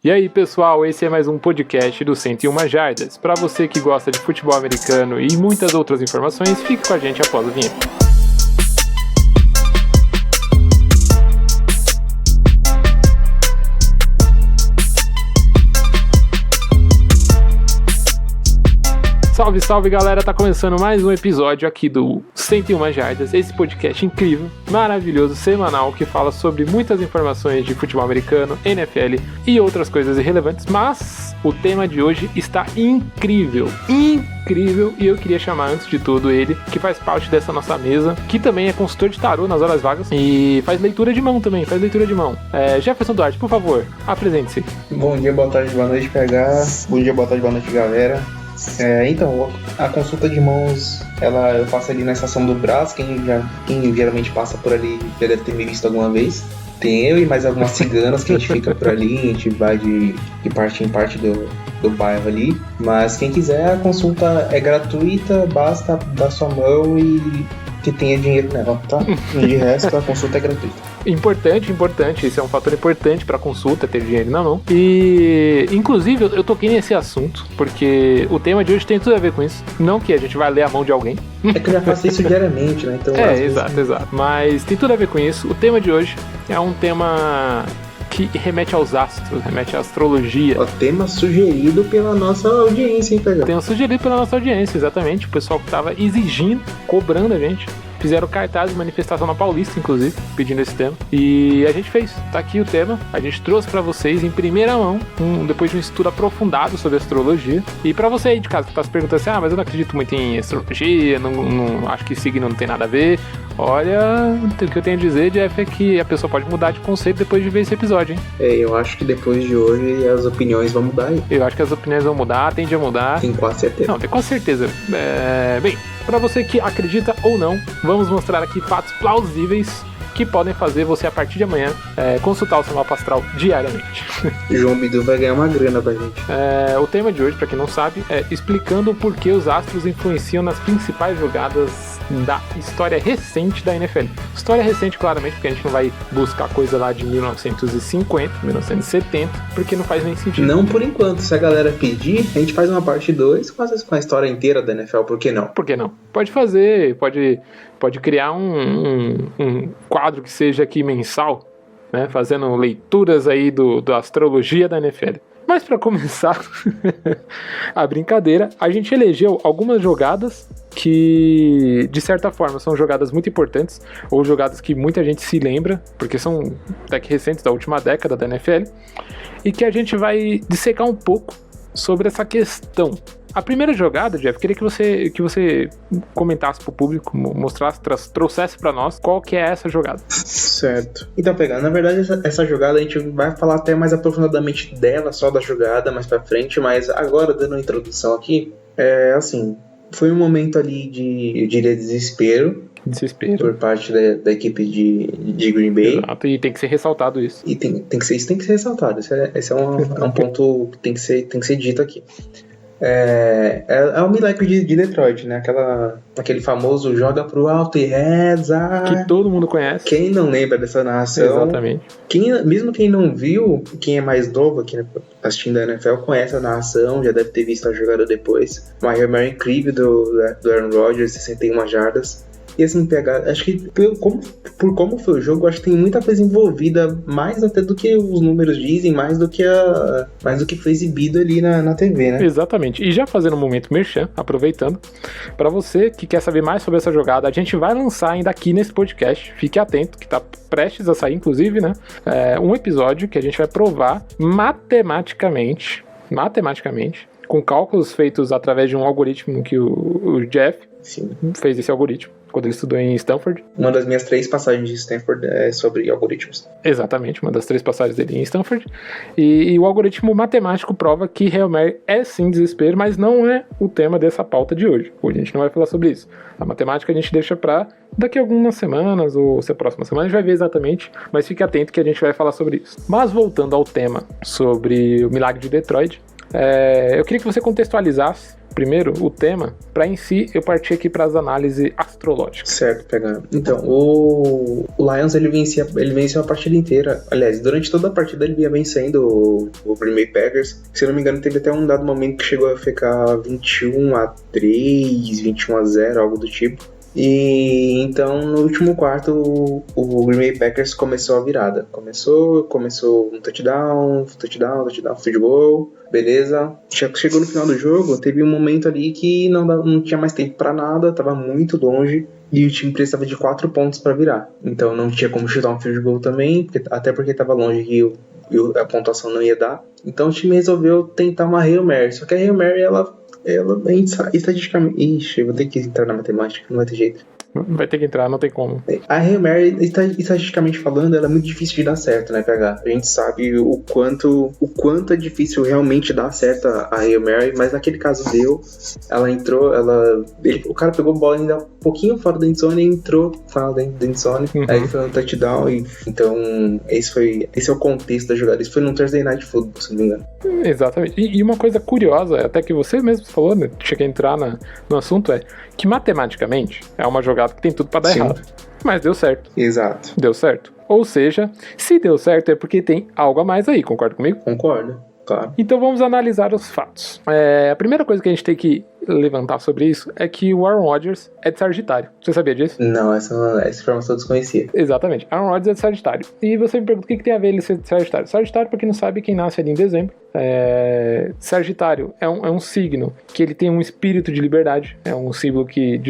E aí pessoal, esse é mais um podcast do 101 Jardas. Para você que gosta de futebol americano e muitas outras informações, fique com a gente após o vinheta. Salve, salve galera, tá começando mais um episódio aqui do 101 Jardas, esse podcast incrível, maravilhoso, semanal, que fala sobre muitas informações de futebol americano, NFL e outras coisas irrelevantes, mas o tema de hoje está incrível, e eu queria chamar antes de tudo ele, que faz parte dessa nossa mesa, que também é consultor de tarô nas horas vagas e faz leitura de mão também, Jefferson Duarte, por favor, apresente-se. Bom dia, boa tarde, boa noite, PH, bom dia, boa tarde, boa noite, galera. Então, a consulta de mãos, eu faço ali na estação do Brás, quem geralmente passa por ali já deve ter me visto alguma vez. Tem eu e mais algumas ciganas que a gente fica por ali, a gente vai de parte em parte do bairro ali. Mas quem quiser, a consulta é gratuita, basta dar sua mão e que tenha dinheiro nela, tá? De resto, a consulta é gratuita. Importante, esse é um fator importante pra consulta, ter dinheiro na mão. E, inclusive, eu toquei nesse assunto, porque o tema de hoje tem tudo a ver com isso. Não que a gente vai ler a mão de alguém. É que eu já faço isso diariamente, né? Então, exato. Mas tem tudo a ver com isso. O tema de hoje é um tema que remete aos astros, remete à astrologia. O tema sugerido pela nossa audiência, hein, Pedro? Tema sugerido pela nossa audiência, exatamente. O pessoal que tava exigindo, cobrando a gente. Fizeram cartaz de manifestação na Paulista, inclusive, pedindo esse tema. E a gente fez. Tá aqui o tema. A gente trouxe pra vocês em primeira mão, depois de um estudo aprofundado sobre astrologia. E pra você aí de casa que tá se perguntando assim, mas eu não acredito muito em astrologia, não acho que signo não tem nada a ver. Olha, o que eu tenho a dizer, Jeff, é que a pessoa pode mudar de conceito depois de ver esse episódio, hein? Eu acho que depois de hoje as opiniões vão mudar aí. Eu acho que as opiniões vão mudar, tende a mudar. Tenho quase certeza. Não, tenho quase certeza. Bem, pra você que acredita ou não, vamos mostrar aqui fatos plausíveis que podem fazer você, a partir de amanhã, consultar o seu mapa astral diariamente. João Bidu vai ganhar uma grana pra gente. O tema de hoje, pra quem não sabe, é explicando por que os astros influenciam nas principais jogadas da história recente da NFL. História recente, claramente, porque a gente não vai buscar coisa lá de 1950, 1970, porque não faz nem sentido. Não por enquanto. Se a galera pedir, a gente faz uma parte 2 com a história inteira da NFL. Por que não? Por que não? Pode fazer, pode criar um quadro que seja aqui mensal, né, fazendo leituras aí da astrologia da NFL. Mas para começar a brincadeira, a gente elegeu algumas jogadas que, de certa forma, são jogadas muito importantes, ou jogadas que muita gente se lembra, porque são até que recentes, da última década da NFL, e que a gente vai dissecar um pouco sobre essa questão. A primeira jogada, Jeff, queria que você comentasse pro público, mostrasse, trouxesse pra nós qual que é essa jogada. Certo. Então, pegando, na verdade, essa jogada a gente vai falar até mais aprofundadamente dela, só da jogada mais pra frente, mas agora, dando uma introdução aqui, foi um momento ali de desespero por parte da equipe de Green Bay. Exato, e tem que ser ressaltado isso. E tem que ser ressaltado. Esse é um ponto que tem que ser dito aqui. É o milagre de Detroit, né? Aquele famoso joga pro alto e reza. Que todo mundo conhece. Quem não lembra dessa narração? Exatamente. Mesmo quem não viu, quem é mais novo aqui assistindo a NFL, conhece a narração, já deve ter visto a jogada depois. Uma Hail Mary incrível do Aaron Rodgers, 61 jardas. E assim, acho que por como foi o jogo, acho que tem muita coisa envolvida, mais até do que os números dizem, mais do que foi exibido ali na TV, né? Exatamente. E já fazendo um momento merchan, aproveitando, para você que quer saber mais sobre essa jogada, a gente vai lançar ainda aqui nesse podcast, fique atento, que tá prestes a sair, inclusive, né? Um episódio que a gente vai provar matematicamente, com cálculos feitos através de um algoritmo que o Jeff fez esse algoritmo quando ele estudou em Stanford. Uma das minhas 3 passagens de Stanford é sobre algoritmos. Exatamente, uma das 3 passagens dele em Stanford. E o algoritmo matemático prova que Hail Mary é sim desespero, mas não é o tema dessa pauta de hoje. Hoje a gente não vai falar sobre isso. A matemática a gente deixa para daqui a algumas semanas, ou se a próxima semana a gente vai ver exatamente, mas fique atento que a gente vai falar sobre isso. Mas voltando ao tema sobre o milagre de Detroit, eu queria que você contextualizasse primeiro o tema, para em si eu partir aqui para as análises astrológicas. Certo, pegando. Então, o Lions ele venceu a partida inteira. Aliás, durante toda a partida ele vinha vencendo o Green Bay Packers. Se eu não me engano, teve até um dado momento que chegou a ficar 21-3, 21-0, algo do tipo. E então no último quarto o Green Bay Packers começou a virada. Começou um touchdown, field goal, beleza. Chegou no final do jogo, teve um momento ali que não tinha mais tempo pra nada, tava muito longe e o time precisava de 4 pontos pra virar. Então não tinha como chutar um field goal também, até porque tava longe e a pontuação não ia dar. Então o time resolveu tentar uma Hail Mary, só que a Hail Mary ela estatisticamente... Ixi, eu vou ter que entrar na matemática, não vai ter jeito. Vai ter que entrar, não tem como. A Hail Mary, estatisticamente falando, ela é muito difícil de dar certo, né, PH? A gente sabe o quanto é difícil realmente dar certo a Hail Mary, mas naquele caso deu. Ela entrou, o cara pegou a bola ainda um pouquinho fora da endzone e entrou fora da endzone. Aí foi um touchdown. Então, esse é o contexto da jogada. Isso foi no Thursday Night Football, se não me engano. Exatamente. E uma coisa curiosa, até que você mesmo falou, né? Cheguei a entrar no assunto, é que matematicamente é uma jogada que tem tudo pra dar errado. Mas deu certo. Exato. Deu certo. Ou seja, se deu certo é porque tem algo a mais aí, concorda comigo? Concordo, claro. Então vamos analisar os fatos. A primeira coisa que a gente tem que levantar sobre isso é que o Aaron Rodgers é de Sagitário. Você sabia disso? Não, essa informação eu desconhecia. Exatamente. Aaron Rodgers é de Sagitário. E você me pergunta o que tem a ver ele ser de Sagitário. Sagitário, pra quem não sabe, quem nasce ali em dezembro. Sagitário é um signo que ele tem um espírito de liberdade. É um símbolo que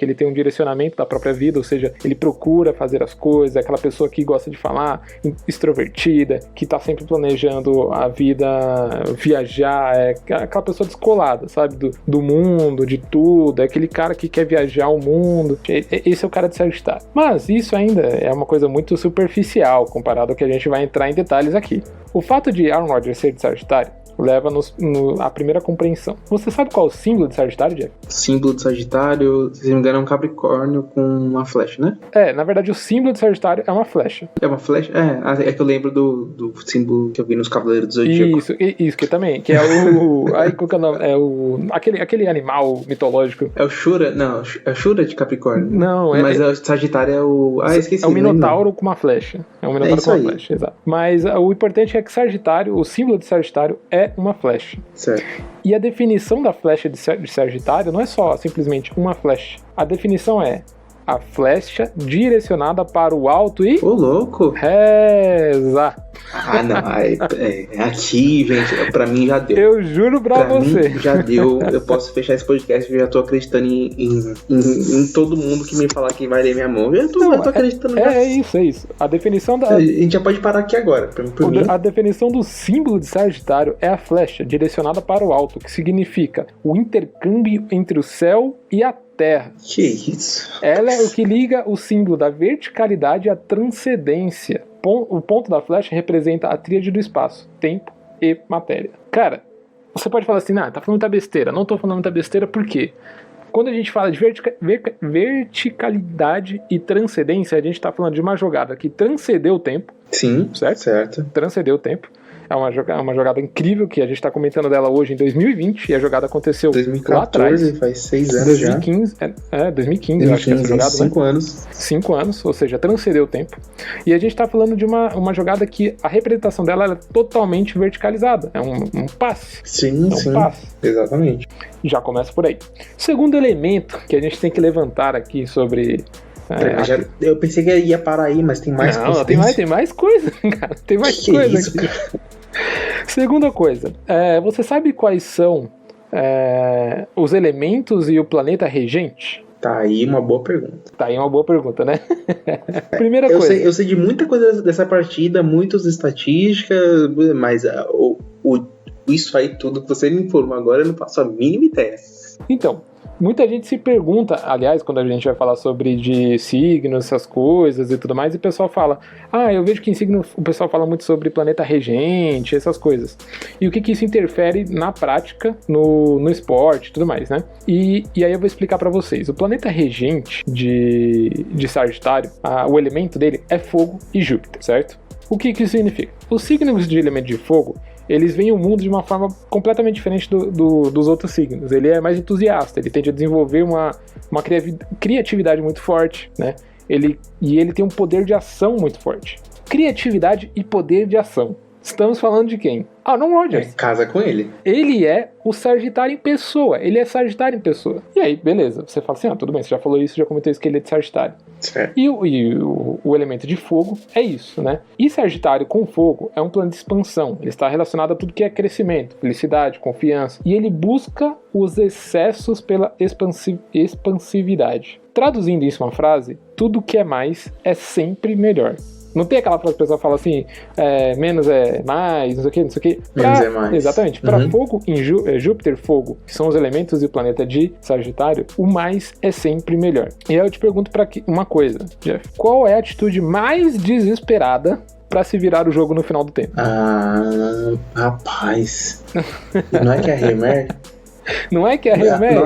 ele tem um direcionamento da própria vida, ou seja, ele procura fazer as coisas, é aquela pessoa que gosta de falar, extrovertida, que tá sempre planejando a vida, viajar, é aquela pessoa descolada, sabe? Do mundo, de tudo, é aquele cara que quer viajar o mundo. Esse é o cara de Sagitário. Mas isso ainda é uma coisa muito superficial comparado ao que a gente vai entrar em detalhes aqui. O fato de Aaron Rodgers ser de Sagitário leva a primeira compreensão. Você sabe qual é o símbolo de Sagitário, Jeff? Símbolo de Sagitário, se não me engano, é um Capricórnio com uma flecha, né? Na verdade o símbolo de Sagitário é uma flecha. É uma flecha? É que eu lembro do símbolo que eu vi nos Cavaleiros do Zodíaco. Isso que também, que é o... Aí qual que é o nome? É aquele animal mitológico. É o Shura? Não, é o Shura de Capricórnio. Não, mas o Sagitário é o... esqueci. É o Minotauro com uma flecha. É um Minotauro com uma flecha, exato. Mas o importante é que Sagitário, o símbolo de Sagitário é uma flecha. Certo. E a definição da flecha de Sagitário não é só simplesmente uma flecha. A definição é a flecha direcionada para o alto e... Ô, louco! Reza! Não, aqui, gente, pra mim já deu. Eu juro pra você. Mim já deu, eu posso fechar esse podcast, eu já tô acreditando em todo mundo que me falar que vai ler minha mão. Eu tô acreditando. É isso. A definição da... A gente já pode parar aqui agora, por mim. A definição do símbolo de Sagitário é a flecha direcionada para o alto, que significa o intercâmbio entre o céu e a terra. Que isso? Ela é o que liga o símbolo da verticalidade à transcendência. O ponto da flecha representa a tríade do espaço, tempo e matéria. Cara, você pode falar assim, tá falando muita besteira. Não tô falando muita besteira, por quê? Quando a gente fala de verticalidade e transcendência, a gente tá falando de uma jogada que transcendeu o tempo. Sim, certo. Transcendeu o tempo. É uma jogada incrível que a gente está comentando dela hoje em 2020 e a jogada aconteceu 2014, lá atrás. Faz 6 anos 2015, já. 2015, eu acho que essa jogada, 5 anos. 5 anos, ou seja, transcendeu o tempo. E a gente está falando de uma jogada que a representação dela é totalmente verticalizada. É um passe. Sim. Passe. Exatamente. Já começa por aí. Segundo elemento que a gente tem que levantar aqui sobre... eu pensei que ia parar aí, mas tem mais coisa. Não, tem mais coisa, cara. Tem mais coisa isso, aqui. Cara? Segunda coisa, você sabe quais são os elementos e o planeta regente? Tá aí uma boa pergunta. Né? Primeira coisa. Eu sei de muita coisa dessa partida, muitas estatísticas, mas isso aí tudo que você me informou agora, eu não faço a mínima ideia. Então, muita gente se pergunta, aliás, quando a gente vai falar sobre de signos, essas coisas e tudo mais, e o pessoal fala, eu vejo que em signo o pessoal fala muito sobre planeta regente, essas coisas. E o que isso interfere na prática, no esporte e tudo mais, né? E aí eu vou explicar pra vocês. O planeta regente de Sagitário, o elemento dele é fogo e Júpiter, certo? O que isso significa? Os signos de elemento de fogo, eles veem o mundo de uma forma completamente diferente dos outros signos. Ele é mais entusiasta, ele tende a desenvolver uma criatividade muito forte, né? Ele tem um poder de ação muito forte. Criatividade e poder de ação. Estamos falando de quem? Aaron Rodgers. Casa com ele. Ele é o Sagitário em pessoa. Ele é Sagitário em pessoa. E aí, beleza. Você fala assim, tudo bem, você já falou isso, já comentou isso, que ele é de Sagitário. Certo. E o elemento de fogo é isso, né? E Sagitário com fogo é um plano de expansão. Ele está relacionado a tudo que é crescimento, felicidade, confiança. E ele busca os excessos pela expansividade. Traduzindo isso em uma frase, tudo que é mais é sempre melhor. Não tem aquela frase que o pessoal fala assim, menos é mais, não sei o que, não sei o que. Menos é mais. Exatamente. Para fogo, em Júpiter, fogo, que são os elementos e o planeta de Sagitário, o mais é sempre melhor. E aí eu te pergunto uma coisa, Jeff. Qual é a atitude mais desesperada para se virar o jogo no final do tempo? Rapaz. Não é que é Remer? Não é que é remédio?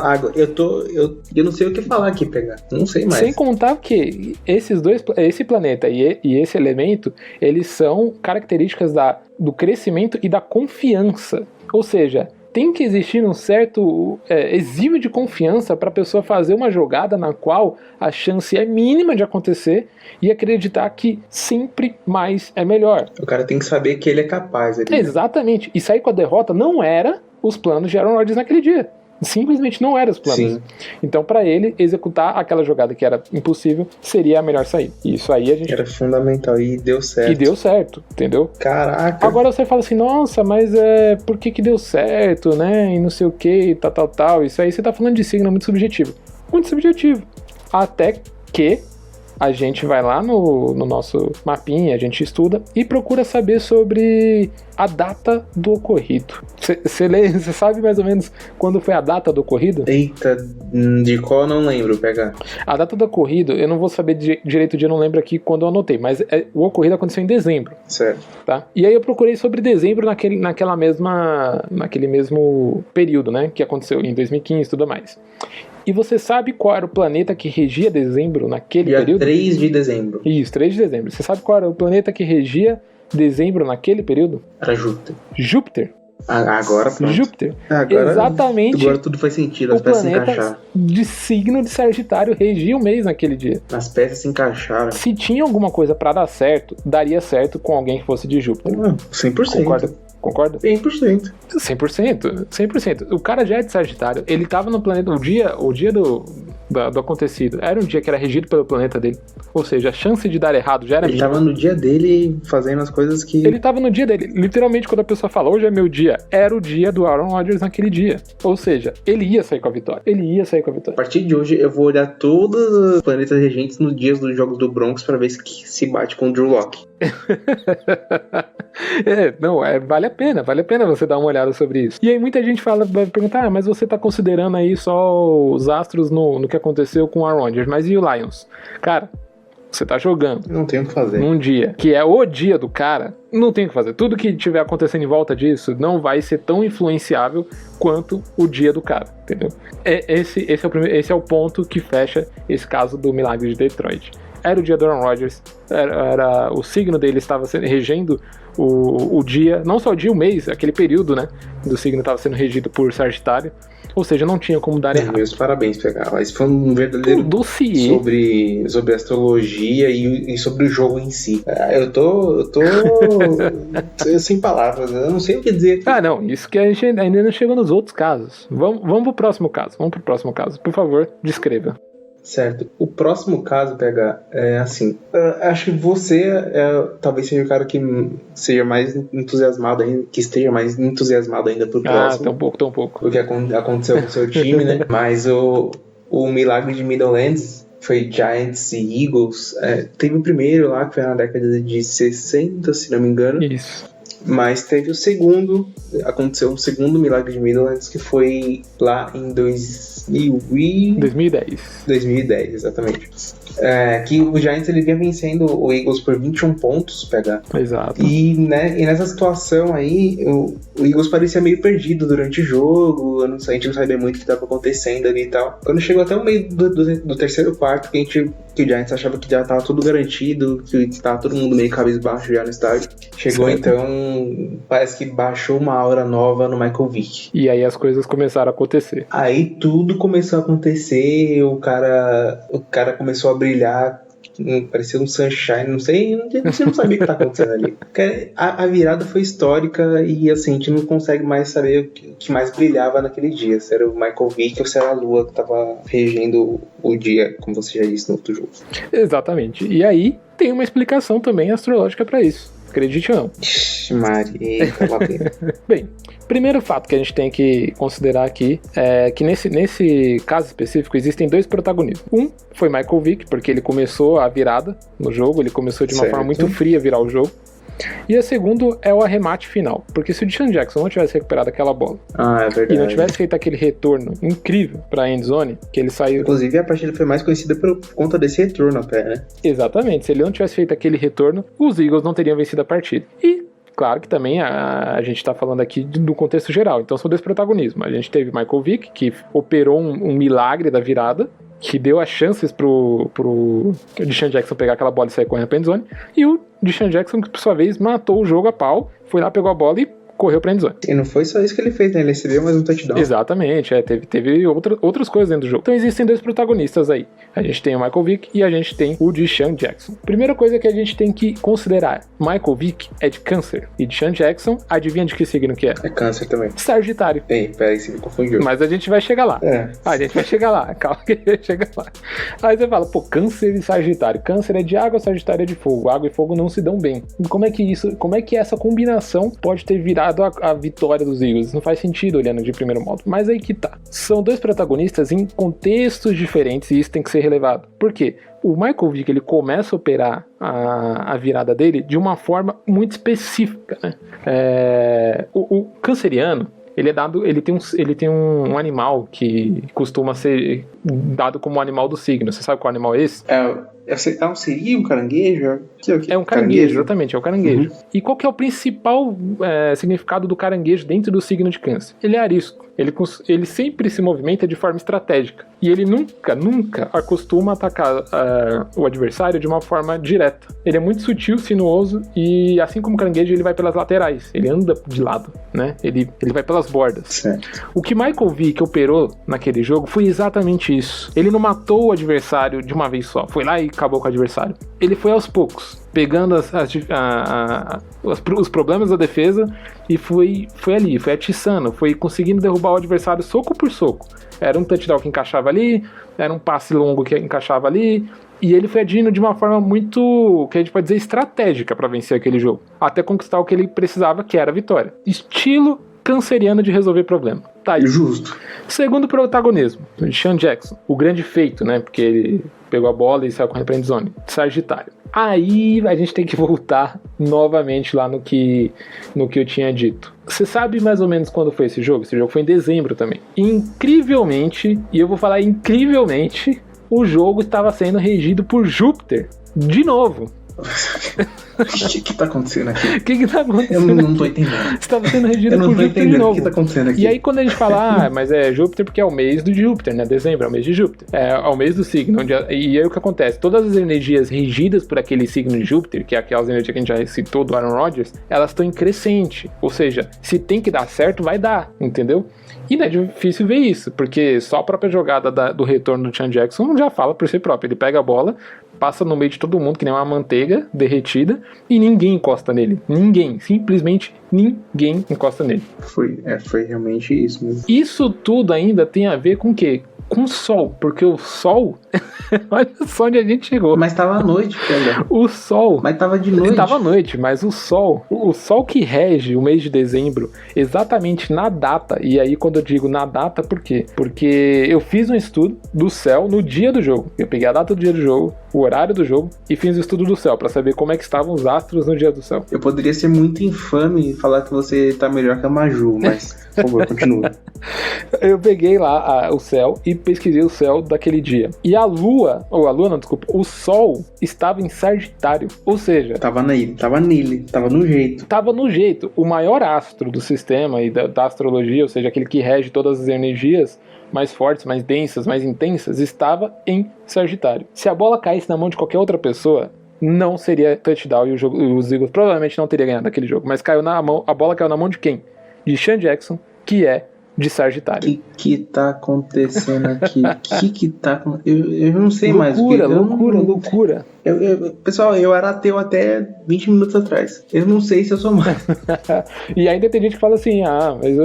Eu não sei o que falar aqui, pegar. Não sei mais. Sem contar que esse planeta e esse elemento, eles são características do crescimento e da confiança. Ou seja, tem que existir um certo exílio de confiança para a pessoa fazer uma jogada na qual a chance é mínima de acontecer e acreditar que sempre mais é melhor. O cara tem que saber que ele é capaz. Exatamente. E sair com a derrota não era os planos de Aaron Rodgers naquele dia. Simplesmente não eram os planos. Sim. Então, para ele, executar aquela jogada que era impossível seria a melhor saída. E isso aí a gente... Era fundamental e deu certo. E deu certo, entendeu? Caraca. Agora você fala assim, nossa, mas por que deu certo, né? E não sei o que, tal. Isso aí você tá falando de signo muito subjetivo. Muito subjetivo. Até que a gente vai lá no nosso mapinha, a gente estuda e procura saber sobre a data do ocorrido. Você sabe mais ou menos quando foi a data do ocorrido? Eita, de qual eu não lembro, pegar. A data do ocorrido, eu não vou saber direito o dia, eu não lembro aqui quando eu anotei, mas o ocorrido aconteceu em dezembro. Certo. Tá? E aí eu procurei sobre dezembro naquele mesmo período, né? Que aconteceu em 2015 e tudo mais. E você sabe qual era o planeta que regia dezembro naquele período? 3 de dezembro. Isso, 3 de dezembro. Você sabe qual era o planeta que regia dezembro naquele período? Era Júpiter. Júpiter. Agora pronto. Júpiter. Agora, exatamente. Agora tudo faz sentido, as peças se encaixaram. De signo de Sagitário regia o mês naquele dia. As peças se encaixaram. Se tinha alguma coisa pra dar certo, daria certo com alguém que fosse de Júpiter. 100%. Concorda? 100%. 100%. O cara já é de Sagitário. Ele tava no planeta. O dia do acontecido era um dia que era regido pelo planeta dele. Ou seja, a chance de dar errado já era mínima. Ele tava no dia dele fazendo as coisas que... Ele tava no dia dele. Literalmente, quando a pessoa fala, hoje é meu dia, era o dia do Aaron Rodgers naquele dia. Ou seja, ele ia sair com a vitória. A partir de hoje, eu vou olhar todos os planetas regentes nos dias dos jogos do Broncos pra ver se bate com o Drew Lock. Vale a pena você dar uma olhada sobre isso. E aí muita gente vai perguntar, mas você tá considerando aí só os astros no que aconteceu com o Aaron Rodgers, mas e o Lions? Cara, você tá jogando. Não tem o que fazer. Num dia que é o dia do cara, não tem o que fazer. Tudo que tiver acontecendo em volta disso não vai ser tão influenciável quanto o dia do cara, entendeu? Esse é o ponto que fecha esse caso do milagre de Detroit. Era o dia do Aaron Rodgers, o signo dele estava regendo o dia, não só o dia, o mês, aquele período, né, do signo estava sendo regido por Sagitário, ou seja, não tinha como dar errado. Meus parabéns, pegar. Isso foi um verdadeiro dossiê sobre astrologia e sobre o jogo em si. Eu tô sem palavras, eu não sei o que dizer aqui. Não, isso que a gente ainda não chegou nos outros casos. Vamos pro próximo caso, por favor, descreva. Certo. O próximo caso, PH, é assim. Acho que você talvez seja o cara que seja mais entusiasmado ainda, que esteja mais entusiasmado ainda pro próximo. Tão pouco. O que aconteceu com o seu time, né? Mas o milagre de Meadowlands foi Giants e Eagles. Teve o primeiro lá, que foi na década de 60, se não me engano. Isso. Mas teve aconteceu o segundo milagre de Meadowlands, que foi lá em 2010, exatamente. Que o Giants ele vinha vencendo o Eagles por 21 pontos, PH. Exato. E nessa situação aí, o Eagles parecia meio perdido durante o jogo, a gente não sabia muito o que estava acontecendo ali e tal. Quando chegou até o meio do terceiro quarto, que o Giants achava que já estava tudo garantido, que estava todo mundo meio cabisbaixo já no estádio. Chegou certo. Então, parece que baixou uma aura nova no Michael Vick. E aí as coisas começaram a acontecer. Aí tudo começou a acontecer, o cara começou a brilhar, parecia um sunshine, não sei, você não sabia o que tá acontecendo ali. A virada foi histórica e assim, a gente não consegue mais saber o que mais brilhava naquele dia, se era o Michael Vick ou se era a lua que tava regendo o dia, como você já disse no outro jogo. Exatamente. E aí tem uma explicação também astrológica pra isso. Acredite ou não. Maria, Bem, primeiro fato que a gente tem que considerar aqui é que nesse caso específico existem dois protagonistas. Um foi Michael Vick, porque ele começou a virada no jogo, ele começou de uma forma muito fria a virar o jogo. E a segundo é o arremate final, porque se o DeSean Jackson não tivesse recuperado aquela bola é verdade, e não tivesse feito aquele retorno incrível pra endzone, que ele saiu... Inclusive a partida foi mais conhecida por conta desse retorno até, né? Exatamente, se ele não tivesse feito aquele retorno, os Eagles não teriam vencido a partida. E claro que também a gente tá falando aqui do contexto geral, então são dois protagonismos. A gente teve Michael Vick, que operou um milagre da virada, que deu as chances pro DeSean Jackson pegar aquela bola e sair correndo pra endzone, e o DeSean Jackson, que por sua vez matou o jogo a pau, foi lá, pegou a bola e correu pra endzone. E não foi só isso que ele fez, né? Ele recebeu mais um touchdown. Exatamente, teve outras coisas dentro do jogo. Então existem dois protagonistas aí. A gente tem o Michael Vick e a gente tem o DeSean Jackson. Primeira coisa que a gente tem que considerar: Michael Vick é de câncer. E DeSean Jackson, adivinha de que signo que é? É câncer também. Sagitário. Ei, peraí, você me confundiu. Mas a gente vai chegar lá. A gente vai chegar lá. Calma que a gente vai chegar lá. Aí você fala, câncer e Sagitário. Câncer é de água, Sagitário é de fogo. Água e fogo não se dão bem. E como é que essa combinação pode ter virado a vitória dos Eagles? Não faz sentido olhando de primeiro modo. Mas aí que tá. São dois protagonistas em contextos diferentes e isso tem que ser relevado. Por quê? O Michael Vick, ele começa a operar a virada dele de uma forma muito específica, né? O canceriano, ele tem um animal que costuma ser dado como animal do signo. Você sabe qual animal é esse? Um siri, um caranguejo? É um caranguejo, exatamente, é o caranguejo. Uhum. E qual que é o principal significado do caranguejo dentro do signo de câncer? Ele é arisco. Ele sempre se movimenta de forma estratégica. E ele nunca acostuma atacar o adversário de uma forma direta. Ele é muito sutil, sinuoso e, assim como o caranguejo, ele vai pelas laterais. Ele anda de lado, né? Ele vai pelas bordas. Certo. O que Michael Vick operou naquele jogo foi exatamente isso. Ele não matou o adversário de uma vez só. Foi lá e acabou com o adversário. Ele foi aos poucos, pegando os problemas da defesa e foi ali, foi atiçando, foi conseguindo derrubar o adversário soco por soco. Era um touchdown que encaixava ali, era um passe longo que encaixava ali, e ele foi agindo de uma forma muito, que a gente pode dizer, estratégica para vencer aquele jogo, até conquistar o que ele precisava, que era a vitória. Estilo canceriano de resolver problema. Tá aí. Justo. Segundo protagonismo, o DeSean Jackson, o grande feito, né, porque ele pegou a bola e saiu correndo pra endzone, Sagitário. Aí a gente tem que voltar novamente lá no que eu tinha dito. Você sabe mais ou menos quando foi esse jogo? Esse jogo foi em dezembro também. Incrivelmente, e eu vou falar incrivelmente, o jogo estava sendo regido por Júpiter. De novo. O que tá acontecendo aqui? O que tá acontecendo? Eu não tô entendendo. Estava sendo regido por Júpiter de novo. O que tá acontecendo aqui? E aí quando a gente fala, mas é Júpiter porque é o mês do Júpiter, né? Dezembro é o mês de Júpiter. É o mês do signo. E aí o que acontece? Todas as energias regidas por aquele signo de Júpiter, que é aquelas energias que a gente já citou do Aaron Rodgers, elas estão em crescente. Ou seja, se tem que dar certo, vai dar, entendeu? E não é difícil ver isso, porque só a própria jogada do retorno do DeSean Jackson já fala por si próprio. Ele pega a bola, passa no meio de todo mundo, que nem uma manteiga derretida, e ninguém encosta nele. Ninguém. Simplesmente ninguém encosta nele. Foi realmente isso mesmo. Isso tudo ainda tem a ver com o quê? Com o sol, porque o sol, olha só onde a gente chegou. Mas tava à noite, cara. O sol. Mas tava de noite. Tava à noite, mas o sol que rege o mês de dezembro, exatamente na data, e aí quando eu digo na data, por quê? Porque eu fiz um estudo do céu no dia do jogo. Eu peguei a data do dia do jogo, o horário do jogo, e fiz o estudo do céu, pra saber como é que estavam os astros no dia do céu. Eu poderia ser muito infame falar que você tá melhor que a Maju, mas, por favor, continua. Eu peguei lá o céu e pesquisei o céu daquele dia. E a lua não, desculpa, o sol estava em Sagitário. Ou seja... Tava no jeito. Tava no jeito. O maior astro do sistema e da astrologia, ou seja, aquele que rege todas as energias mais fortes, mais densas, mais intensas, estava em Sagitário. Se a bola caísse na mão de qualquer outra pessoa, não seria touchdown e os Eagles provavelmente não teria ganhado aquele jogo. Mas a bola caiu na mão de quem? De Sean Jackson, que é de Sagitário. O que tá acontecendo aqui? Eu não sei mais. Loucura. Pessoal, eu era ateu até 20 minutos atrás. Eu não sei se eu sou mais. E ainda tem gente que fala assim, mas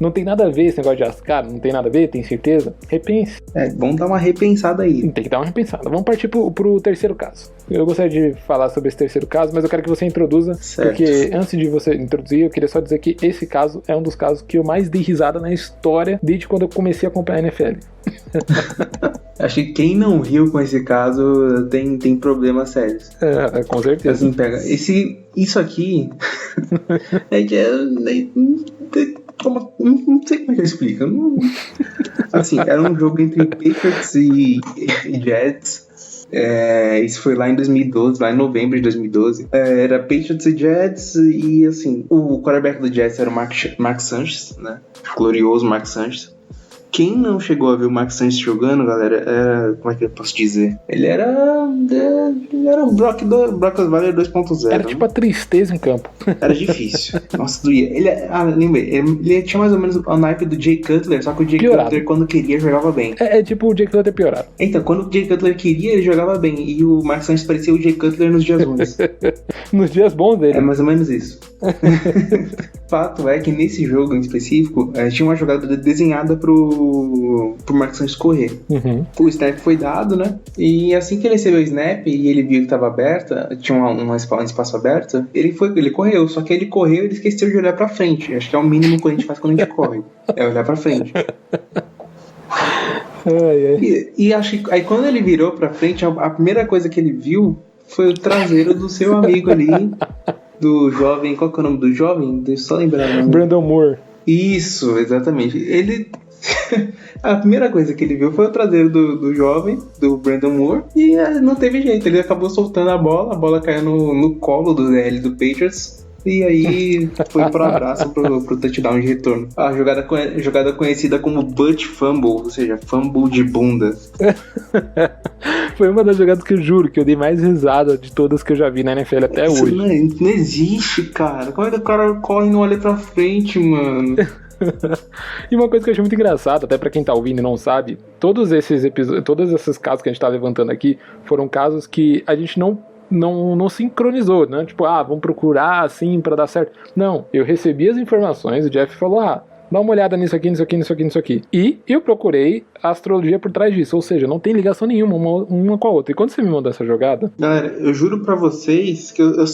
não tem nada a ver esse negócio de Ascar, não tem nada a ver, tem certeza? Repense. Vamos dar uma repensada aí. Tem que dar uma repensada. Vamos partir pro terceiro caso. Eu gostaria de falar sobre esse terceiro caso, mas eu quero que você introduza, certo. Porque antes de você introduzir, eu queria só dizer que esse caso é um dos casos que eu mais dei risada na história desde quando eu comecei a acompanhar a NFL. Acho que quem não riu com esse caso tem problemas sérios. Com certeza. Assim, pega. Isso aqui. Não sei como é que eu explico. Assim, era um jogo entre Patriots e Jets. Isso foi lá em 2012, lá em novembro de 2012. Era Patriots e Jets. E assim, o quarterback do Jets era o Mark Sanchez, né? Glorioso Mark Sanchez. Quem não chegou a ver o Mark Sanchez jogando, galera, como é que eu posso dizer? Ele era o Brock Osweiler 2.0. Era tipo a tristeza em campo. Era difícil. Nossa, doía. Lembrei, ele tinha mais ou menos o naipe do Jay Cutler, só que o Jay Cutler, quando queria, jogava bem. É tipo o Jay Cutler piorado. Então, quando o Jay Cutler queria, ele jogava bem. E o Mark Sanchez parecia o Jay Cutler nos dias ruins. Nos dias bons dele. É mais ou menos isso. Fato é que nesse jogo em específico, tinha uma jogada desenhada pro Mark Sanchez correr. Uhum. O snap foi dado, né? E assim que ele recebeu o snap e ele viu que estava aberta, tinha um espaço aberto, ele correu. Só que ele correu e ele esqueceu de olhar pra frente. Acho que é o mínimo que a gente faz quando a gente corre. É olhar pra frente. E acho que aí quando ele virou pra frente, a primeira coisa que ele viu foi o traseiro do seu amigo ali, do jovem. Qual que é o nome do jovem? Deixa eu só lembrar o nome. Brandon Moore. Isso, exatamente. Ele... A primeira coisa que ele viu foi o traseiro do jovem, do Brandon Moore, e não teve jeito, ele acabou soltando a bola caiu no colo do DL do Patriots, e aí foi pro abraço pro touchdown de retorno. A jogada conhecida como butt fumble, ou seja, fumble de bunda. Foi uma das jogadas que eu juro que eu dei mais risada de todas que eu já vi na NFL até Isso hoje. Não existe, cara. Como é que o cara corre e não olha pra frente, mano? E uma coisa que eu achei muito engraçada, até pra quem tá ouvindo e não sabe, todos esses casos que a gente tá levantando aqui foram casos que a gente não sincronizou, né? Tipo, vamos procurar assim pra dar certo. Não, eu recebi as informações, o Jeff falou, dá uma olhada nisso aqui. E eu procurei a astrologia por trás disso, ou seja, não tem ligação nenhuma uma com a outra. E quando você me mandou essa jogada... Galera, eu juro pra vocês que eu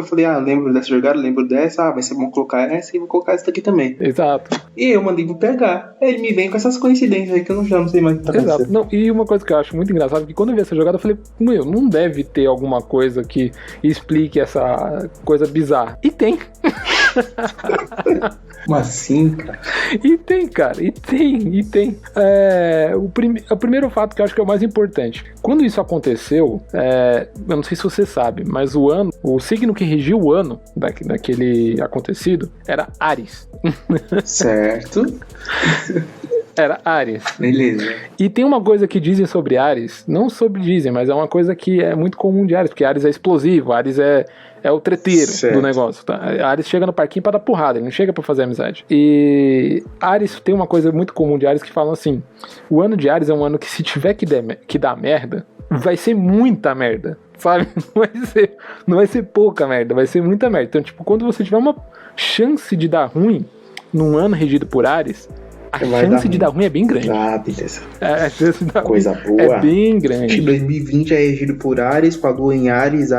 falei, lembro dessa jogada, lembro dessa, vai ser bom colocar essa e vou colocar essa daqui também. Exato. E eu mandei pro PH. Aí ele me vem com essas coincidências aí que eu já não sei mais o que tá acontecendo. Exato. Não, e uma coisa que eu acho muito engraçada é que quando eu vi essa jogada eu falei, não deve ter alguma coisa que explique essa coisa bizarra. E tem. Como assim, cara? E tem, cara. O primeiro fato que eu acho que é o mais importante. Quando isso aconteceu, eu não sei se você sabe, mas o signo que regiu o ano daquele acontecido era Áries. Certo. Era Áries. Beleza. E tem uma coisa que dizem sobre Áries, não dizem, mas é uma coisa que é muito comum de Áries, porque Áries é explosivo, Áries é o treteiro do negócio, tá? Áries chega no parquinho pra dar porrada, ele não chega pra fazer amizade. E Áries tem uma coisa muito comum de Áries que falam assim, o ano de Áries é um ano que se tiver que dar merda, vai ser muita merda, sabe? Não vai ser pouca merda, vai ser muita merda. Então, tipo, quando você tiver uma chance de dar ruim num ano regido por Áries, a chance de dar ruim é bem grande. Beleza. A chance de dar coisa ruim boa. É bem grande. 2020 é regido por Áries, com a lua em Áries.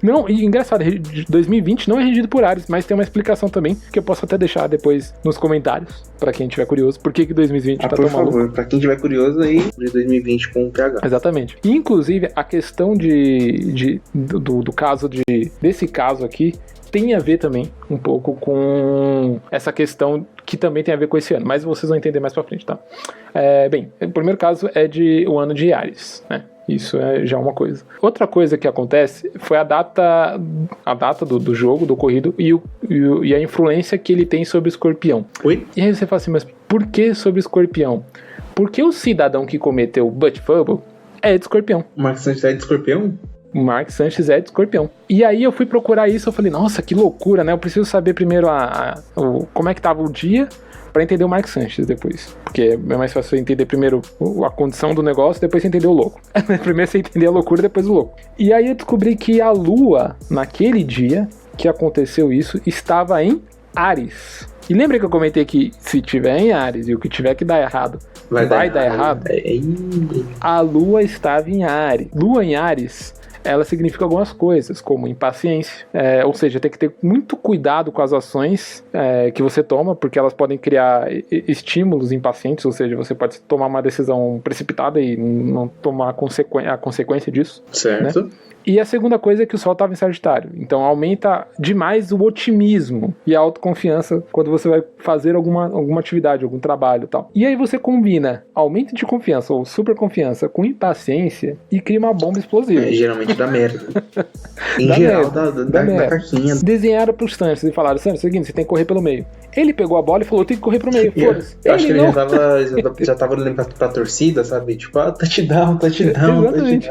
Não, e engraçado, 2020 não é regido por Áries, mas tem uma explicação também, que eu posso até deixar depois nos comentários, pra quem tiver curioso, por que 2020 tá tão maluco. Por favor, pra quem tiver curioso aí, de 2020 com o PH. Exatamente. E, inclusive, a questão do caso desse caso aqui, tem a ver também um pouco com essa questão que também tem a ver com esse ano, mas vocês vão entender mais pra frente, tá? Bem, o primeiro caso é o ano de Áries, né? Isso é já uma coisa. Outra coisa que acontece foi a data do jogo, do ocorrido, e a influência que ele tem sobre o Escorpião. Oi? E aí você fala assim, mas por que sobre o Escorpião? Porque o cidadão que cometeu o Butt Fumble é de Escorpião. O Mark Sanchez é de Escorpião? O Mark Sanchez é de Escorpião. E aí eu fui procurar isso, eu falei, nossa, que loucura, né? Eu preciso saber primeiro como é que tava o dia pra entender o Mark Sanchez depois. Porque é mais fácil você entender primeiro a condição do negócio, depois você entender o louco. Primeiro você entender a loucura, depois o louco. E aí eu descobri que a Lua, naquele dia que aconteceu isso, estava em Áries. E lembra que eu comentei que se tiver em Áries e o que tiver que dar errado vai dar errado? A Lua estava em Áries. Lua em Áries, ela significa algumas coisas, como impaciência, ou seja, tem que ter muito cuidado com as ações que você toma, porque elas podem criar estímulos impacientes, ou seja, você pode tomar uma decisão precipitada e não tomar a consequência disso. Certo. Né? E a segunda coisa é que o Sol estava em Sagitário, então aumenta demais o otimismo e a autoconfiança quando você vai fazer alguma atividade, algum trabalho e tal. E aí você combina aumento de confiança ou super confiança com impaciência e cria uma bomba explosiva. Geralmente dá merda. Em dá geral, merda, da caixinha. Desenharam pro Sanches e falaram, Sanches, é o seguinte, você tem que correr pelo meio. Ele pegou a bola e falou, tem que correr pro meio, foda-se. Eu acho que ele já tava olhando pra torcida, sabe? Tipo, touchdown. Exatamente.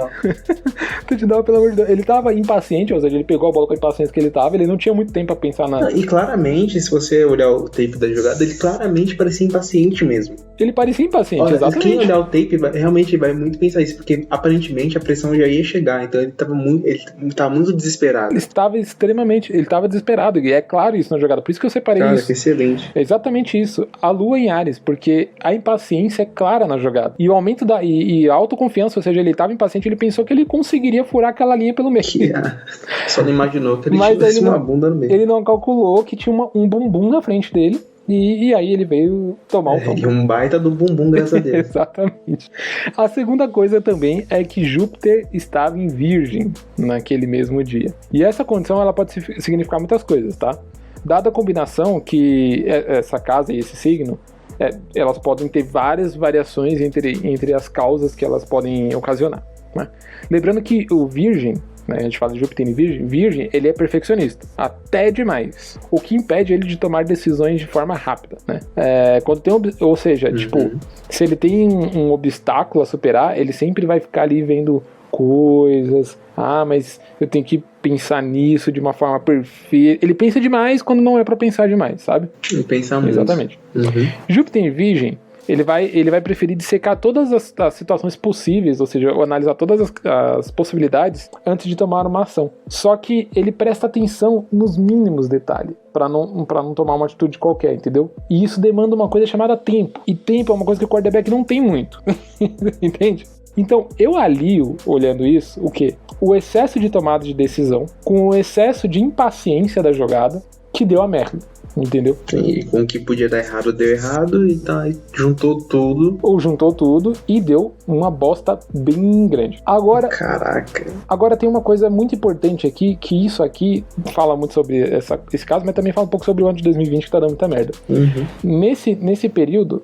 Touchdown, pelo amor de Deus. Ele tava impaciente, ou seja, ele pegou a bola com a impaciência que ele tava, ele não tinha muito tempo pra pensar na... E claramente, se você olhar o tape da jogada, ele claramente parecia impaciente mesmo. Ele parecia impaciente, olha, exatamente. Quem olhar o tape realmente vai muito pensar isso, porque aparentemente a pressão já ia chegar, então ele tava muito desesperado. Ele estava desesperado, e é claro isso na jogada, por isso que eu separei isso. Que excelente. É exatamente isso. A Lua em Áries, porque a impaciência é clara na jogada. E o aumento e a autoconfiança, ou seja, ele estava impaciente, ele pensou que ele conseguiria furar aquela linha pelo meio. Só não imaginou que ele tivesse uma bunda no meio. Ele não calculou que tinha um bumbum na frente dele. E aí ele veio tomar um tombo. E um baita do bumbum, graças a Deus. Exatamente. A segunda coisa também é que Júpiter estava em Virgem naquele mesmo dia. E essa condição ela pode significar muitas coisas, tá? Dada a combinação que essa casa e esse signo, elas podem ter várias variações entre as causas que elas podem ocasionar, né? Lembrando que o Virgem, né, a gente fala de Júpiter em Virgem, ele é perfeccionista, até demais, o que impede ele de tomar decisões de forma rápida, né? Quando tem, ou seja, tipo, se ele tem um obstáculo a superar, ele sempre vai ficar ali vendo coisas, mas eu tenho que pensar nisso de uma forma perfeita. Ele pensa demais quando não é pra pensar demais, sabe? Ele pensa muito. Exatamente. Júpiter em Virgem, ele vai preferir dissecar todas as situações possíveis, ou seja, analisar todas as possibilidades antes de tomar uma ação. Só que ele presta atenção nos mínimos detalhes, para não tomar uma atitude qualquer, entendeu? E isso demanda uma coisa chamada tempo. E tempo é uma coisa que o quarterback não tem muito. Entende? Então, eu alio, olhando isso, o quê? O excesso de tomada de decisão com o excesso de impaciência da jogada que deu a merda. Entendeu? E com o que podia dar errado, deu errado, e tá, juntou tudo e deu uma bosta bem grande. Agora, caraca. Agora tem uma coisa muito importante aqui, que isso aqui fala muito sobre esse caso, mas também fala um pouco sobre o ano de 2020 que tá dando muita merda. Nesse período,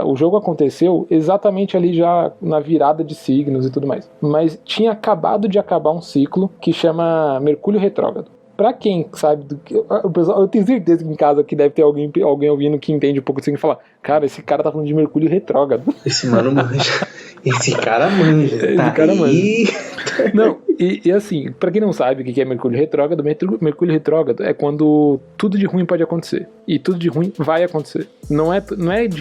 o jogo aconteceu exatamente ali já na virada de signos e tudo mais. Mas tinha acabado de acabar um ciclo que chama Mercúrio Retrógrado. Pra quem sabe do que... Eu tenho certeza que em casa aqui deve ter alguém ouvindo que entende um pouco assim e falar, cara, esse cara tá falando de Mercúrio Retrógrado. Esse mano manja. Esse cara manja. Não, e assim, pra quem não sabe o que é Mercúrio Retrógrado, Mercúrio Retrógrado é quando tudo de ruim pode acontecer. E tudo de ruim vai acontecer.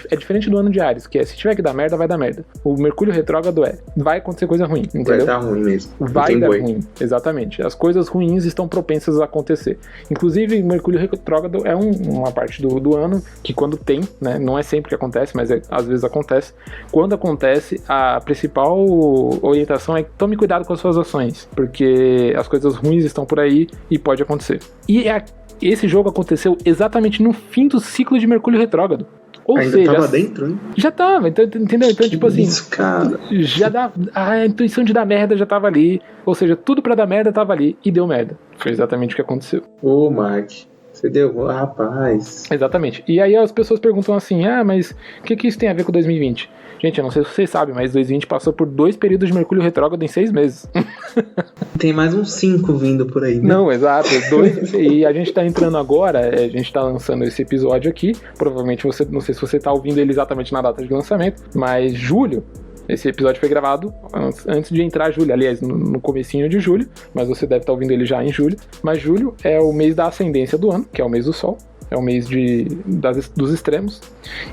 É diferente do ano de Áries, que se tiver que dar merda, vai dar merda. O Mercúrio Retrógrado vai acontecer coisa ruim, entendeu? Vai dar ruim mesmo. Vai dar ruim, exatamente. As coisas ruins estão propensas a acontecer. Inclusive, Mercúrio Retrógrado é uma parte do ano que quando tem, né, não é sempre que acontece, mas às vezes acontece. Quando acontece, a principal orientação é que tome cuidado com as suas ações, porque as coisas ruins estão por aí e pode acontecer. E esse jogo aconteceu exatamente no fim do ciclo de Mercúrio Retrógrado. Ou Ainda seja, tava dentro, hein? já tava, então, entendeu? Então, tipo assim, Isso, cara. já dá, a intuição de dar merda já tava ali, ou seja, tudo pra dar merda tava ali e deu merda. Foi exatamente o que aconteceu. Ô, Mark, você deu, rapaz. Exatamente. E aí as pessoas perguntam assim, mas o que isso tem a ver com 2020? Gente, eu não sei se vocês sabem, mas 2020 passou por 2 períodos de Mercúrio retrógrado em 6 meses. Tem mais uns 5 vindo por aí, né? Não, exato. 2. E a gente tá entrando agora, a gente tá lançando esse episódio aqui. Provavelmente você, não sei se você tá ouvindo ele exatamente na data de lançamento, mas julho. Esse episódio foi gravado antes de entrar julho, aliás, no comecinho de julho, mas você deve estar ouvindo ele já em julho. Mas julho é o mês da ascendência do ano, que é o mês do Sol. É o mês dos extremos.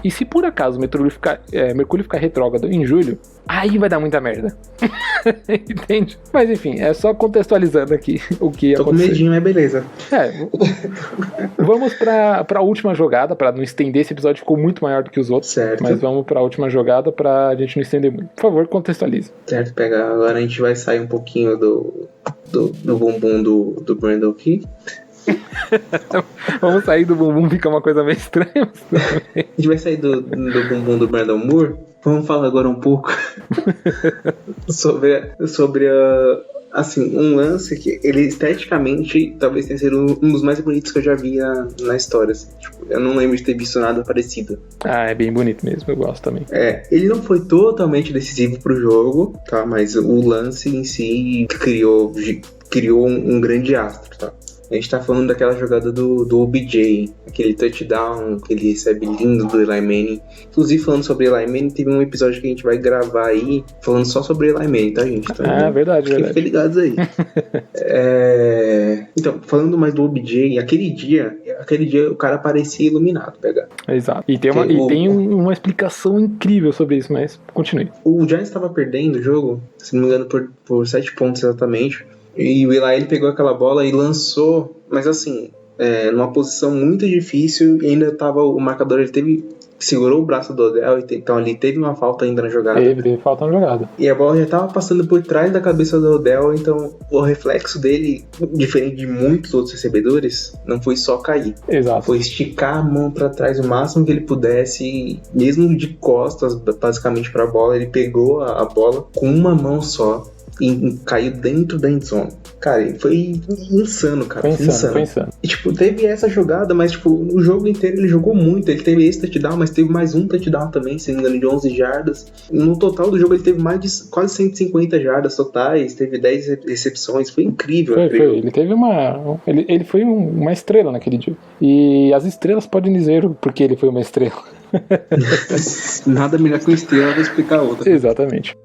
E se por acaso Mercúrio ficar retrógrado em julho, aí vai dar muita merda. Entende? Mas enfim, é só contextualizando aqui o que Tô aconteceu. com medinho, mas beleza. Vamos pra última jogada, pra não estender. Esse episódio ficou muito maior do que os outros. Certo. Mas vamos pra última jogada pra gente não estender muito. Por favor, contextualize. Certo, pega. Agora a gente vai sair um pouquinho do bumbum do Brandon aqui. Vamos sair do bumbum, fica uma coisa meio estranha. A gente vai sair do bumbum do Brandon Moore. Vamos falar agora um pouco sobre assim, um lance que ele esteticamente talvez tenha sido um dos mais bonitos que eu já vi na história. Assim. Tipo, eu não lembro de ter visto nada parecido. É bem bonito mesmo, eu gosto também. Ele não foi totalmente decisivo pro jogo, tá? Mas o lance em si criou um grande astro, tá? A gente tá falando daquela jogada do OBJ, aquele touchdown que ele recebe lindo do Eli Manning. Inclusive, falando sobre Eli Manning, teve um episódio que a gente vai gravar aí, falando só sobre Eli Manning, tá, gente? Então, verdade. Fiquem ligados aí. Então, falando mais do OBJ, aquele dia o cara parecia iluminado, pegar. Exato. E tem uma explicação incrível sobre isso, mas continue. O Giants estava perdendo o jogo, se não me engano, por 7 pontos exatamente. E o Eli, ele pegou aquela bola e lançou, mas assim, numa posição muito difícil, e ainda tava o marcador, segurou o braço do Odell, então ali teve uma falta ainda na jogada. Teve falta na jogada. E a bola já tava passando por trás da cabeça do Odell, então o reflexo dele, diferente de muitos outros recebedores, não foi só cair. Exato. Foi esticar a mão pra trás o máximo que ele pudesse, mesmo de costas, basicamente pra bola, ele pegou a bola com uma mão só. E caiu dentro da endzone. Cara, foi insano, cara. Foi insano. E, tipo, teve essa jogada, mas, tipo, o jogo inteiro ele jogou muito. Ele teve esse touchdown, mas teve mais um touchdown também, se não me engano, de 11 jardas. No total do jogo ele teve mais de quase 150 jardas totais, teve 10 recepções. Foi incrível. Foi. Ele teve ele foi uma estrela naquele dia. E as estrelas podem dizer porque ele foi uma estrela. Nada melhor que uma estrela pra explicar outra. Exatamente.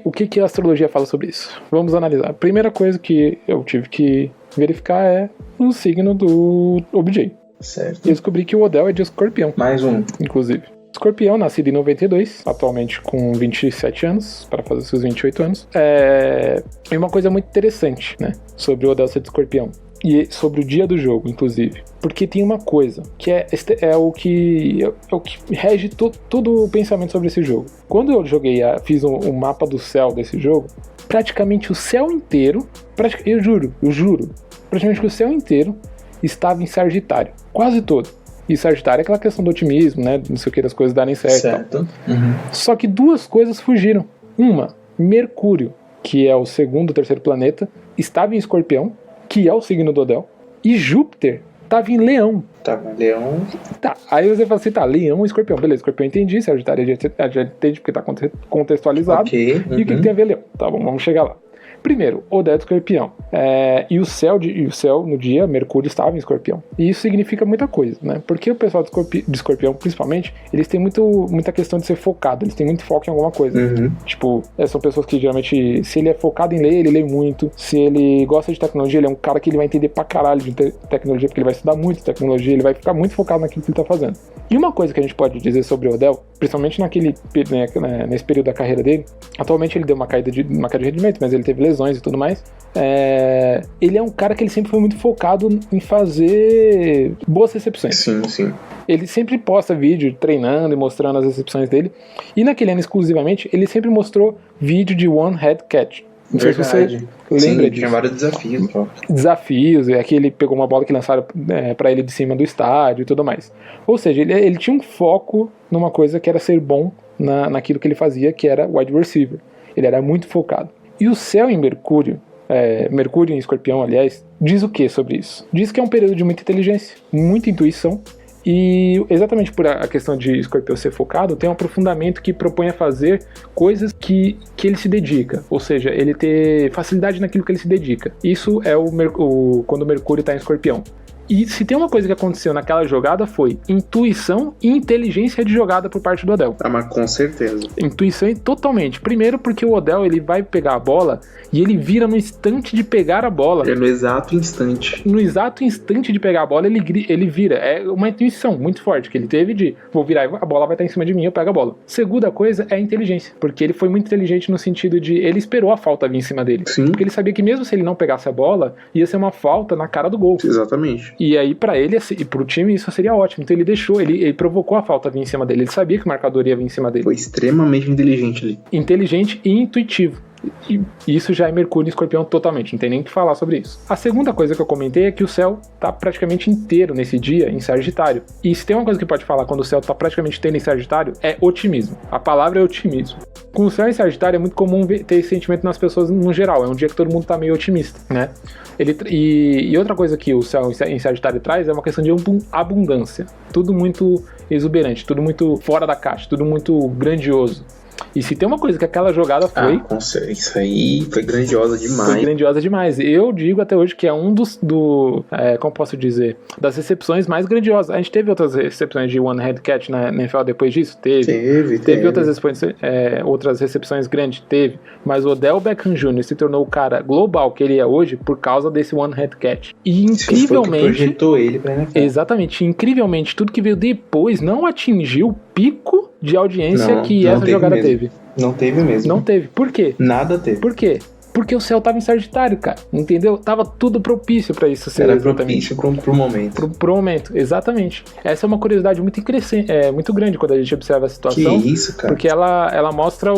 O que a astrologia fala sobre isso? Vamos analisar. A primeira coisa que eu tive que verificar é o signo do OBJ. Certo. E eu descobri que o Odell é de Escorpião. Mais um. Inclusive. Escorpião, nascido em 92, atualmente com 27 anos, para fazer seus 28 anos. E uma coisa muito interessante, né, sobre o Odell ser de Escorpião. E sobre o dia do jogo, inclusive. Porque tem uma coisa, que é o que rege todo o pensamento sobre esse jogo. Quando eu fiz um mapa do céu desse jogo, praticamente o céu inteiro, eu juro, praticamente o céu inteiro estava em Sagitário. Quase todo. E Sagitário é aquela questão do otimismo, né? Não sei o que, das coisas darem certo. Certo. Uhum. Só que 2 coisas fugiram. Uma, Mercúrio, que é o segundo, terceiro planeta, estava em Escorpião, que é o signo do Odell, e Júpiter estava em Leão. Tava em Leão. Tá, aí você fala assim, Leão e Escorpião. Beleza, Escorpião eu entendi, Sagitário já entendi porque tá contextualizado. Ok. E o que tem a ver Leão? Tá bom, vamos chegar lá. Primeiro, Odell de Escorpião. E o céu no dia, Mercúrio estava em Escorpião. E isso significa muita coisa, né? Porque o pessoal de Escorpião, principalmente, eles têm muita questão de ser focado. Eles têm muito foco em alguma coisa. Uhum. Tipo, são pessoas que geralmente, se ele é focado em ler, ele lê muito. Se ele gosta de tecnologia, ele é um cara que ele vai entender pra caralho de tecnologia, porque ele vai estudar muito tecnologia, ele vai ficar muito focado naquilo que ele tá fazendo. E uma coisa que a gente pode dizer sobre o Odell, principalmente nesse período da carreira dele, atualmente ele deu uma queda de rendimento, mas ele teve lesões e tudo mais. Ele é um cara que ele sempre foi muito focado em fazer boas recepções. Sim. Ele sempre posta vídeo treinando e mostrando as recepções dele. E naquele ano exclusivamente, ele sempre mostrou vídeo de one-hand catch. Não sei se você lembra disso. Tinha vários desafios. Ó. Desafios, aqui ele pegou uma bola que lançaram pra ele de cima do estádio e tudo mais. Ou seja, ele tinha um foco numa coisa que era ser bom naquilo que ele fazia, que era wide receiver. Ele era muito focado. E o céu em Mercúrio, Mercúrio em Escorpião, aliás, diz o que sobre isso? Diz que é um período de muita inteligência, muita intuição, e exatamente por a questão de Escorpião ser focado, tem um aprofundamento que propõe a fazer coisas que ele se dedica, ou seja, ele ter facilidade naquilo que ele se dedica. Isso é quando o Mercúrio está em Escorpião. E se tem uma coisa que aconteceu naquela jogada foi intuição e inteligência de jogada por parte do Odell. Ah, mas com certeza. Intuição totalmente. Primeiro porque o Odell ele vai pegar a bola e ele vira no instante de pegar a bola. É no exato instante. No exato instante de pegar a bola, ele vira. É uma intuição muito forte que ele teve de vou virar e a bola vai estar em cima de mim, eu pego a bola. Segunda coisa é a inteligência. Porque ele foi muito inteligente no sentido de ele esperou a falta vir em cima dele. Sim. Porque ele sabia que mesmo se ele não pegasse a bola, ia ser uma falta na cara do gol. Exatamente. E aí, pra ele e pro time, isso seria ótimo. Então ele deixou, ele provocou a falta vir em cima dele. Ele sabia que o marcador ia vir em cima dele. Foi extremamente inteligente ali. Inteligente e intuitivo. E isso já é Mercúrio e Escorpião totalmente, não tem nem o que falar sobre isso. A segunda coisa que eu comentei é que o céu tá praticamente inteiro nesse dia em Sagitário. E se tem uma coisa que pode falar quando o céu tá praticamente inteiro em Sagitário, é otimismo. A palavra é otimismo. Com o céu em Sagitário é muito comum ter esse sentimento nas pessoas no geral. É um dia que todo mundo tá meio otimista, né? E outra coisa que o céu em Sagitário traz é uma questão de abundância. Tudo muito exuberante, tudo muito fora da caixa, tudo muito grandioso. E se tem uma coisa que aquela jogada foi... isso aí foi grandiosa demais. Foi grandiosa demais. Eu digo até hoje que é um como posso dizer, das recepções mais grandiosas. A gente teve outras recepções de one hand catch na NFL depois disso? Teve outras recepções grandes? Teve. Mas o Odell Beckham Jr. se tornou o cara global que ele é hoje por causa desse one hand catch. E incrivelmente... Foi que projetou ele pra NFL. Exatamente. Incrivelmente, tudo que veio depois não atingiu o pico de audiência que essa jogada teve. Não teve mesmo. Não teve. Por quê? Nada teve. Por quê? Porque o céu tava em Sagitário, cara. Entendeu? Tava tudo propício pra isso ser. Era propício pro momento. Pro momento, exatamente. Essa é uma curiosidade muito muito grande quando a gente observa a situação. Que isso, cara. Porque ela mostra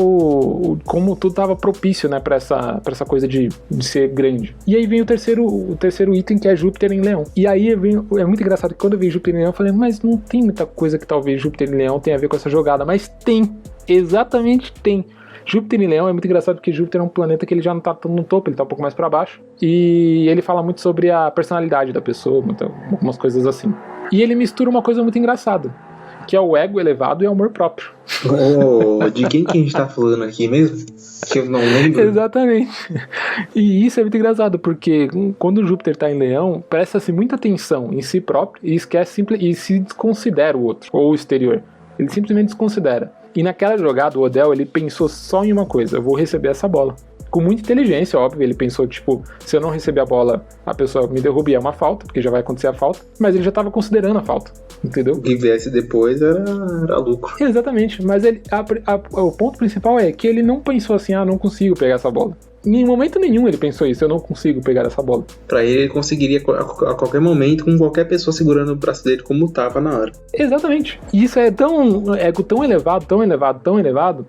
como tudo tava propício, né, pra essa coisa de ser grande. E aí vem o terceiro item, que é Júpiter em Leão. E aí é muito engraçado que quando eu vi Júpiter em Leão, eu falei, mas não tem muita coisa que talvez Júpiter em Leão tenha a ver com essa jogada. Mas tem. Exatamente tem. Júpiter em Leão é muito engraçado porque Júpiter é um planeta que ele já não tá no topo, ele tá um pouco mais pra baixo. E ele fala muito sobre a personalidade da pessoa, algumas coisas assim. E ele mistura uma coisa muito engraçada, que é o ego elevado e o amor próprio. De quem que a gente tá falando aqui mesmo? Que eu não lembro. Exatamente. E isso é muito engraçado, porque quando o Júpiter tá em Leão, presta-se muita atenção em si próprio e e se desconsidera o outro, ou o exterior. Ele simplesmente desconsidera. E naquela jogada, o Odell, ele pensou só em uma coisa: eu vou receber essa bola. Com muita inteligência, óbvio, ele pensou, tipo, se eu não receber a bola, a pessoa me derruba e é uma falta, porque já vai acontecer a falta, mas ele já estava considerando a falta, entendeu? O que viesse depois era lucro. Exatamente, mas o ponto principal é que ele não pensou assim, não consigo pegar essa bola. Em momento nenhum ele pensou isso, eu não consigo pegar essa bola. Pra ele conseguiria a qualquer momento, com qualquer pessoa segurando o braço dele como tava na hora. Exatamente. E isso é tão elevado,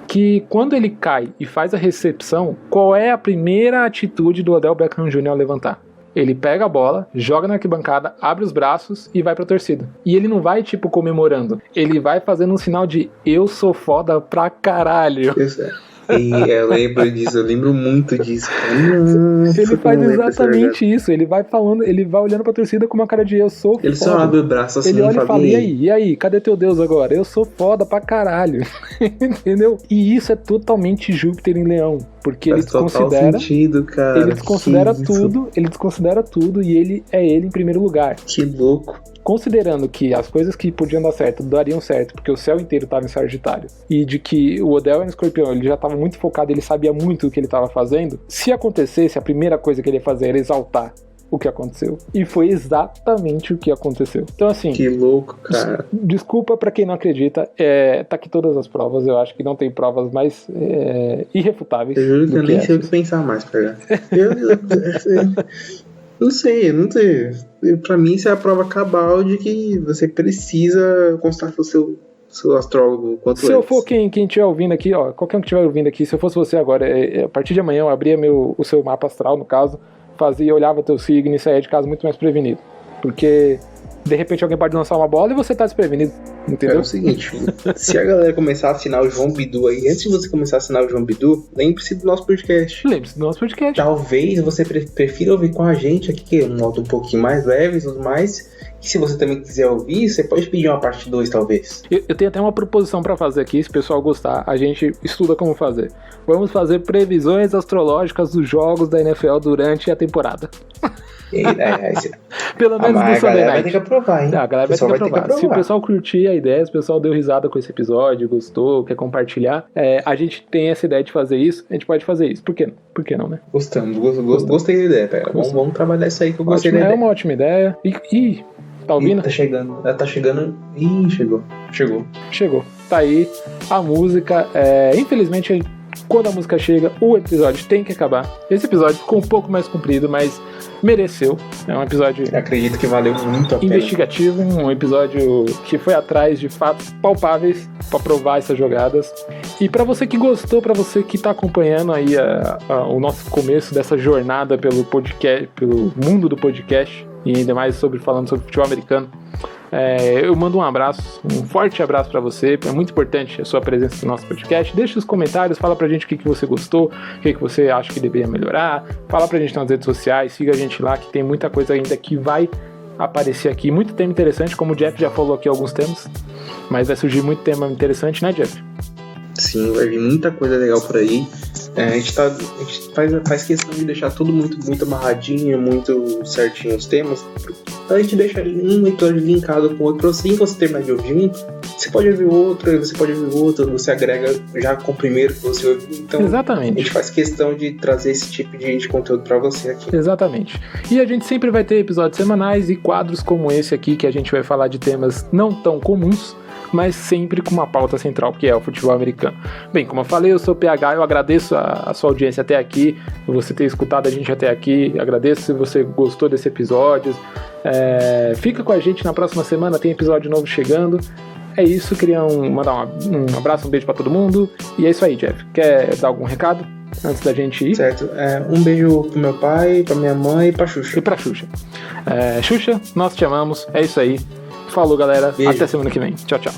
que quando ele cai e faz a recepção, qual é a primeira atitude do Odell Beckham Jr. ao levantar? Ele pega a bola, joga na arquibancada, abre os braços e vai pra torcida. E ele não vai, tipo, comemorando. Ele vai fazendo um sinal de eu sou foda pra caralho. E eu lembro disso, eu lembro muito disso. Ele faz exatamente isso. Ele vai falando, ele vai olhando pra torcida com uma cara de eu sou foda. Ele só abre o braço assim. Ele olha e fala, e aí? Cadê teu Deus agora? Eu sou foda pra caralho. Entendeu? E isso é totalmente Júpiter em Leão. Porque ele desconsidera. Sentido, cara. Ele desconsidera tudo. Ele desconsidera tudo e ele é ele em primeiro lugar. Que louco. Considerando que as coisas que podiam dar certo dariam certo, porque o céu inteiro estava em Sagitário, e de que o Odell era em Escorpião, ele já estava muito focado, ele sabia muito o que ele estava fazendo, se acontecesse, a primeira coisa que ele ia fazer era exaltar o que aconteceu. E foi exatamente o que aconteceu. Então, assim... Que louco, cara. Desculpa pra quem não acredita, tá aqui todas as provas, eu acho que não tem provas mais irrefutáveis. Eu juro que eu nem sei o que pensar mais, cara. Não sei. Pra mim, isso é a prova cabal de que você precisa constatar o seu Sou astrólogo quanto Se eu for quem estiver ouvindo aqui, ó, qualquer um que estiver ouvindo aqui, se eu fosse você agora, a partir de amanhã eu abria o seu mapa astral, no caso, olhava teu signo e saía de casa muito mais prevenido. Porque, de repente, alguém pode lançar uma bola e você tá desprevenido, entendeu? É o seguinte, se a galera começar a assinar o João Bidu aí, antes de você começar a assinar o João Bidu, lembre-se do nosso podcast. Lembre-se do nosso podcast. Talvez você prefira ouvir com a gente aqui, que é um modo um pouquinho mais leve e tudo mais. E se você também quiser ouvir, você pode pedir uma parte 2, talvez. Eu tenho até uma proposição pra fazer aqui, se o pessoal gostar, a gente estuda como fazer. Vamos fazer previsões astrológicas dos jogos da NFL durante a temporada. Pelo menos no Sunday Night. A galera vai ter que aprovar, hein? Não, a galera vai ter que aprovar. Se o pessoal curtir a ideia, se o pessoal deu risada com esse episódio, gostou, quer compartilhar, a gente tem essa ideia de fazer isso, a gente pode fazer isso. Por que não? Por que não, né? Gostei da ideia, cara. Vamos trabalhar isso aí que eu gostei da ideia. É uma ótima ideia. E tá ouvindo? Tá chegando. Tá chegando. Ih, chegou. Tá aí a música. Infelizmente, quando a música chega, o episódio tem que acabar. Esse episódio ficou um pouco mais comprido, mas mereceu. É um episódio... Eu acredito que valeu muito a pena. Investigativo, um episódio que foi atrás de fatos palpáveis para provar essas jogadas. E para você que gostou, para você que tá acompanhando aí o nosso começo dessa jornada pelo podcast, pelo mundo do podcast, e ainda mais falando sobre futebol americano, eu mando um forte abraço pra você. É muito importante a sua presença no nosso podcast. Deixa os comentários, fala pra gente o que você gostou, o que você acha que deveria melhorar. Fala pra gente nas redes sociais, siga a gente lá, que tem muita coisa ainda que vai aparecer aqui. Muito tema interessante, como o Jeff já falou aqui alguns temas, mas vai surgir muito tema interessante, né, Jeff? Sim, vai vir muita coisa legal por aí. A gente faz questão de deixar tudo muito amarradinho, muito certinho os temas. A gente deixa um episódio linkado com o outro. Assim que você terminar de ouvir um, você pode ouvir outro, você agrega já com o primeiro que você ouviu. Então, exatamente. A gente faz questão de trazer esse tipo de conteúdo pra você aqui. Exatamente. E a gente sempre vai ter episódios semanais e quadros como esse aqui, que a gente vai falar de temas não tão comuns, mas sempre com uma pauta central, que é o futebol americano. Bem, como eu falei, eu sou o PH, eu agradeço a sua audiência até aqui, você ter escutado a gente até aqui, agradeço se você gostou desse episódio. Fica com a gente na próxima semana, tem episódio novo chegando. É isso, queria mandar um abraço, um beijo pra todo mundo, e é isso aí, Jeff. Quer dar algum recado antes da gente ir? Certo, um beijo pro meu pai, pra minha mãe e pra Xuxa. E pra Xuxa. Xuxa, nós te amamos, é isso aí. Falou, galera. Beijo. Até semana que vem. Tchau, tchau.